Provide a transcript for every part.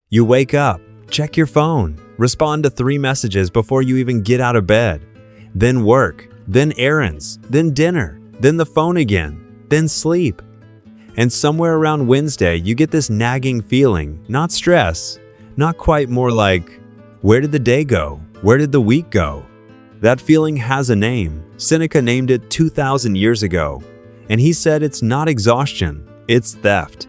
You wake up, check your phone, respond to 3 messages before you even get out of bed, then work, then errands, then dinner, then the phone again, then sleep. And somewhere around Wednesday, you get this nagging feeling, not stress, not quite, more like, where did the day go? Where did the week go? That feeling has a name. Seneca named it 2,000 years ago, and he said it's not exhaustion, it's theft.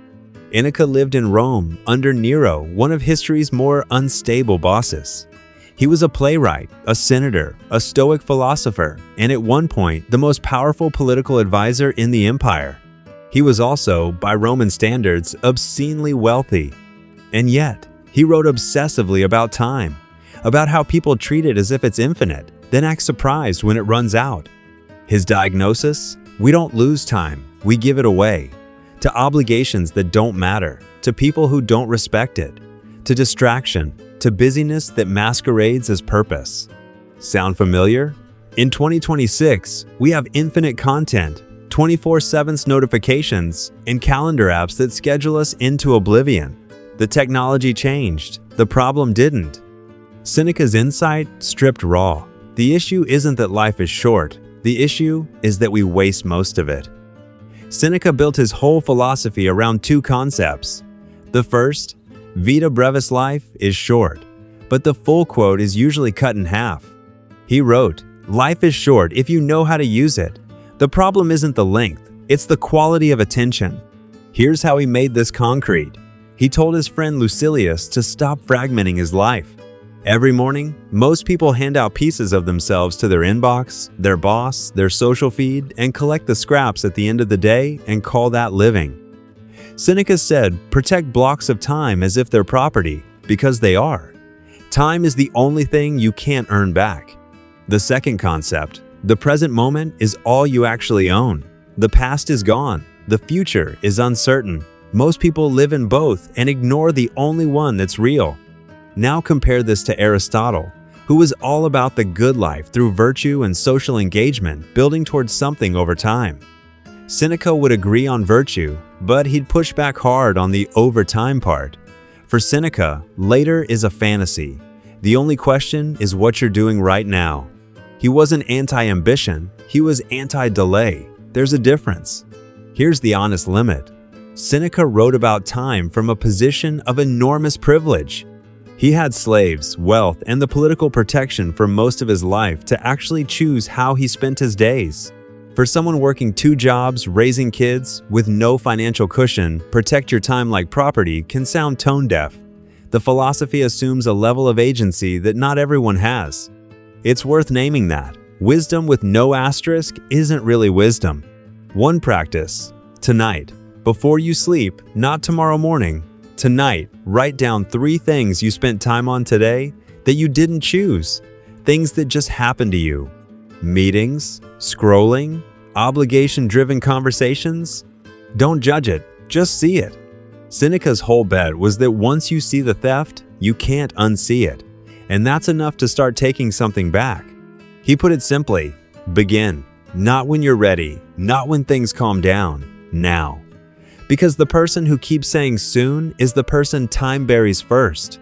Seneca lived in Rome under Nero, one of history's more unstable bosses. He was a playwright, a senator, a Stoic philosopher, and at one point, the most powerful political advisor in the empire. He was also, by Roman standards, obscenely wealthy. And yet, he wrote obsessively about time, about how people treat it as if it's infinite, then act surprised when it runs out. His diagnosis? We don't lose time, we give it away. To obligations that don't matter, to people who don't respect it, to distraction, to busyness that masquerades as purpose. Sound familiar? In 2026, we have infinite content, 24/7 notifications, and calendar apps that schedule us into oblivion. The technology changed, the problem didn't. Seneca's insight stripped raw. The issue isn't that life is short, the issue is that we waste most of it. Seneca built his whole philosophy around 2 concepts. The first, vita brevis, life is short, but the full quote is usually cut in half. He wrote, "Life is short if you know how to use it. The problem isn't the length, it's the quality of attention." Here's how he made this concrete. He told his friend Lucilius to stop fragmenting his life. Every morning, most people hand out pieces of themselves to their inbox, their boss, their social feed, and collect the scraps at the end of the day and call that living. Seneca said, protect blocks of time as if they're property, because they are. Time is the only thing you can't earn back. The second concept, the present moment is all you actually own. The past is gone. The future is uncertain. Most people live in both and ignore the only one that's real. Now compare this to Aristotle, who was all about the good life through virtue and social engagement, building towards something over time. Seneca would agree on virtue, but he'd push back hard on the over time part. For Seneca, later is a fantasy. The only question is what you're doing right now. He wasn't anti-ambition, he was anti-delay. There's a difference. Here's the honest limit. Seneca wrote about time from a position of enormous privilege. He had slaves, wealth, and the political protection for most of his life to actually choose how he spent his days. For someone working 2 jobs, raising kids, with no financial cushion, protect your time like property can sound tone-deaf. The philosophy assumes a level of agency that not everyone has. It's worth naming that. Wisdom with no asterisk isn't really wisdom. One practice. Tonight. Before you sleep, not tomorrow morning. Tonight, write down 3 things you spent time on today that you didn't choose. Things that just happened to you. Meetings, scrolling, obligation-driven conversations. Don't judge it, just see it. Seneca's whole bet was that once you see the theft, you can't unsee it. And that's enough to start taking something back. He put it simply, begin. Not when you're ready, not when things calm down, now. Because the person who keeps saying soon is the person time buries first.